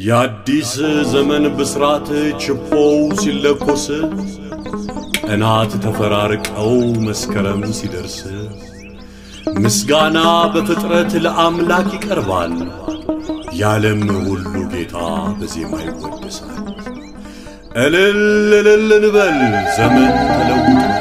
የአዲስ ዘመን ብስራት ችቦው ሲለኮስ ቀናት ተፈራርቀው መስከረም ሲደርስ ምስጋና በፍጥረት ለአምላክ ይቀርባል ያለም ሁሉ ጌታ በዜማ ይወደሳል እልል እልል እንበል ዘመን ተለውጧል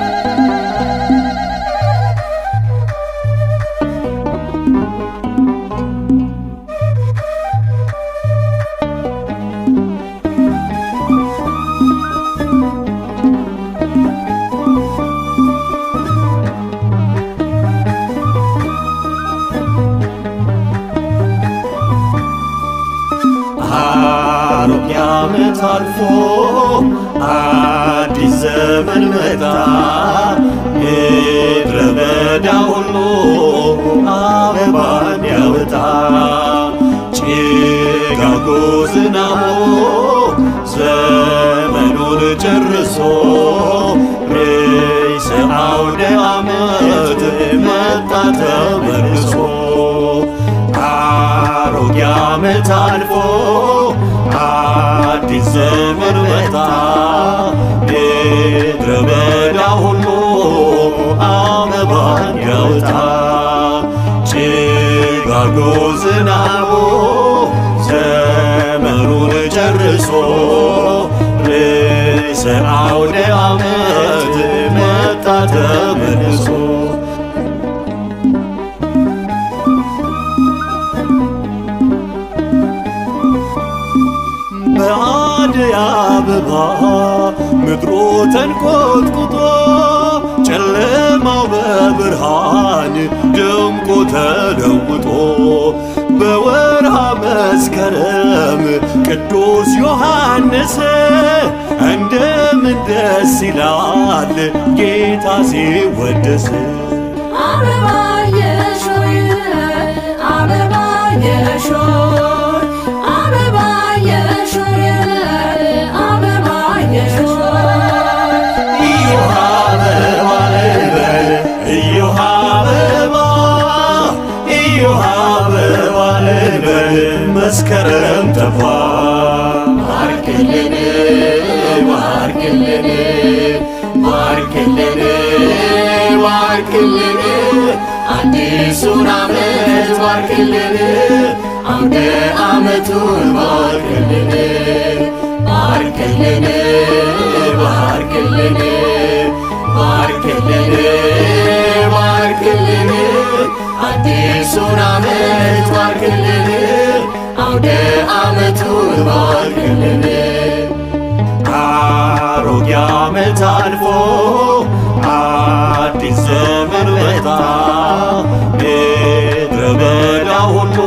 ዓመት አልፎ አዲስ ዘመን መጣ ምድረ በዳ ሁሉ አበባን ያወጣ ጭጋጉ ዝናቡ ዘመኑን ጨርሶ ርዕሰ አውደ ዓመት መጣ ተመልሶ አሮጌ ዓመት አልፎ አዲስ ዘመን መጣ ምድረ በዳ ሁሉ አበባን ያወጣ ጭጋጉ ዝናቡ ዘመኑን ጨርሶ ርዕሰ አውደ ዓመት መጣ ተመልሶ በአደይ አበባ ምድሩ ተንቆጥቁጦ ጨለማው በብርሃን ደምቆ ተለውጦ በወርሃ መስከረም ቅዱስ ዮሐንስ እንደምን ደስ ይላል ጌታ ሲወደስ አበባዬ ሾይ አበባዬ ሾይ መስከረም ተፋ ባርክልን ባርክልን ባርክልን ባርክልን አዲሱን ዓመት ባርክልን አውደ ዓመቱን ባርክልን ባርክልን ባርክልን ባርክልን ባርክልን አዲሱን ዓመት ባርክልን አውደ ዓመቱን ባርክልን አሮጌ ዓመት አልፎ አዲስ ዘመን መጣ ምድረ በዳ ሁሉ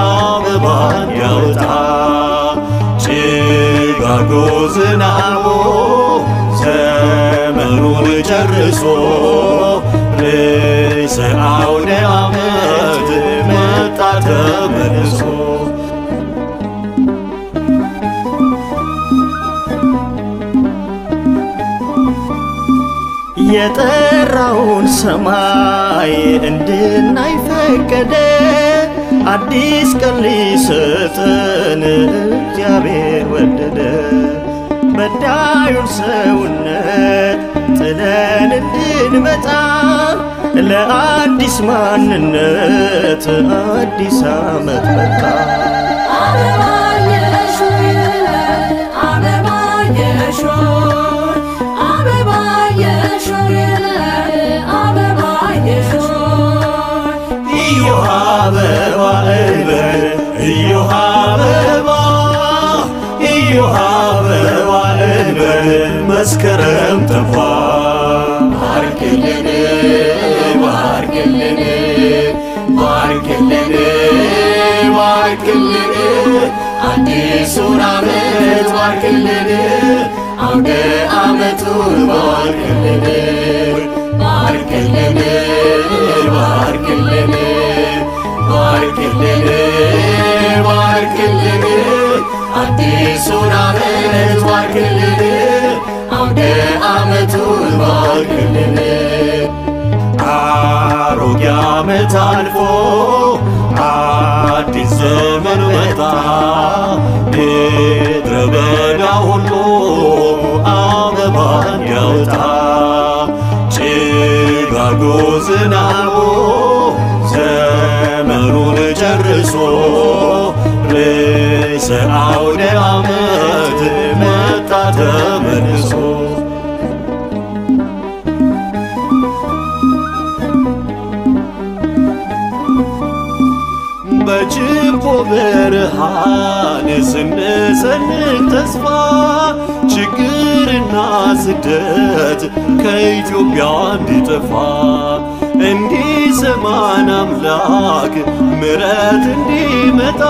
አበባን ያወጣ ጭጋጉ ዝናቡ ዘመኑን ጨርሶ ርዕሰ አውደ ዓመት መጣ ተመልሶ የጠራውን ሰማይ እንድናይ ፈቀደ አዲስ ቀን ሊሰጠን እግዚአብሔር ወደደ በዳዩን ሰውነት ጥለን እንድንመጣ ለአዲስ ማንነት አዲስ ዓመት መጣ አበባዬ ሾይ አበባዬ ሾይ አበባዬ ሾይ አበባዬ ሾይ እዮሃ አበባ እንበል እዮሃ አበባ እዮሃ አበባ እንበል መስከረም ተፋ ባርክልን ባርክልን ባርክልን ባርክልን አዲሱን ዓመት ባርክልን አውደ ዓመቱን ባርክልን ባርክልን ባርክልን ባርክልን ባርክልን አዲሱን ዓመት ባርክልን አውደ ዓመቱን ባርክልን አሮጌ ዓመት አልፎ አዲስ ዘመን መጣ ምድረ በዳ ሁሉ አበባን ያውጣ ጭጋጉ ዝናቡ ዘመኑን ጨርሶ ርዕሰ አውደ ዓመት መጣ ተመልሶ በችቦ ብርሃን ስንሰንቅ ተስፋ ችግርና ስደት ከኢትዮጵያ እንዲጠፋ እንዲሰማን አምላክ ምሕረት እንዲመጣ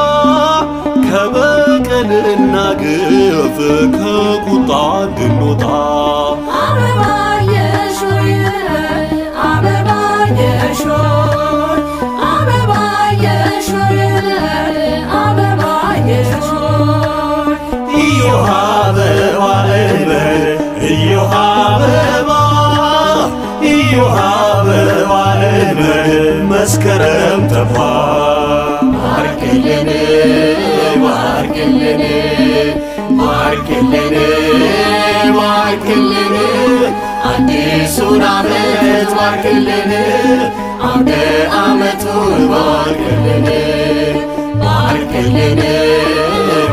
ከበቀልና ግፍ ከቁጣ እንድንወጣ አበባየሽ ሆይ አበባየሽ ሆይ አበባየሽ ሆይ አበባየሽ ሆይ እዮሃ አበባ እንበል እዮሃ አበባ እዮሃ አበባ እንበል መስከረም ጠባ ባርክልን ባርክልን ባርክልን ባርክልን አዲሱን ዓመት ባርክልን አውደ ዓመቱን ባርክልን ባርክልን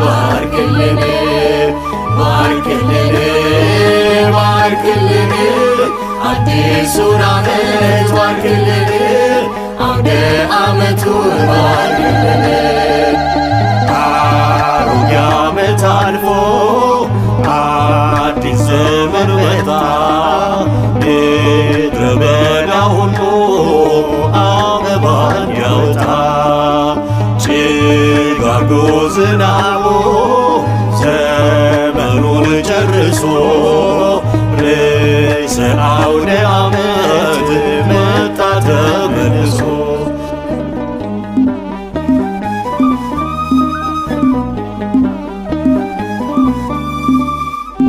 ባርክልን ባርክልን ባርክልን አዲሱን ዓመት ባርክልን አውደ ዓመቱን ባርክልን አሮጌ ዓመት አልፎ አዲስ ዘመን መጣ ምድረ በዳ ሁሉ አበባን ያውጣ ጭጋጉ ዝናቡ ዘመኑን ጨርሶ ርዕሰ አውደ ዓመት መጣ ተመልሶ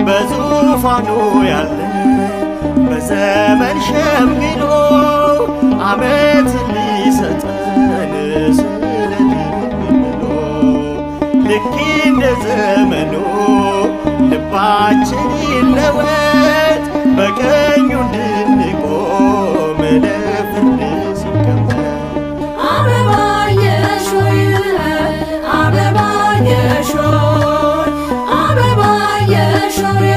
በዙፋኑ ያለ በዘመን ሸምግሎ ዓመት ሊሰጠን ስለድምሎ ልክ እንደ ዘመኑ ልባችን ይለወጥ በቀኙ እንድንቆም ለፍርድ ሲቀመጥ አበባየሽ ሆይ አበባየሽ ሆይ አበባየሽ ሆይ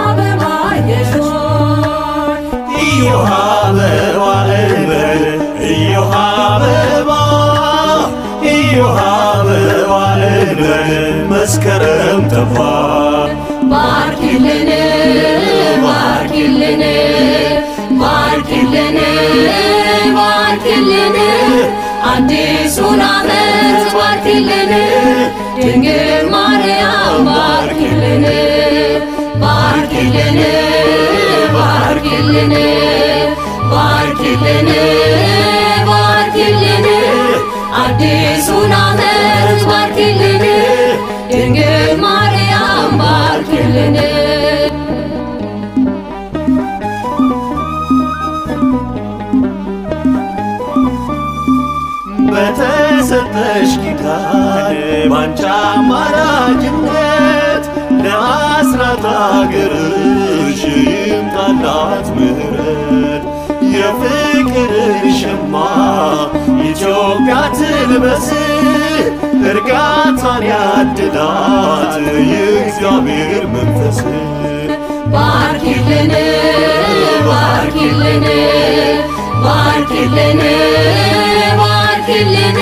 አበባየሽ ሆይ እዮሃ አበባ እንበል እዮሃ አበባ እዮሃ አበባ እንበል መስከረም ጠባ ባርኪልን ባርኪልን ባርኪልን ባርኪልን አዲሱን ዓመት ባርኪልን ድንግል ማርያም ባርኪልን ባርኪልን ባርኪልን ባርኪልን ባርኪልን አዲሱን ዓመት ባርኪልን ድንግል ማርያም ባርኪልን በተሰጠሽ ኪዳን ባንቺ አማላጅነት ለአስራት አገርሽ ይምጣላት ምሕረት የፍቅርን ሸማ ኢትዮጵያ ትልበስ እርጋታን ያድላት የእግዚአብሔር መንፈስ ባርኪልን ባርኪልን ባርኪልን ባርኪልን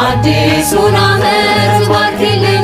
አዲሱን ዓመት ባርኪልን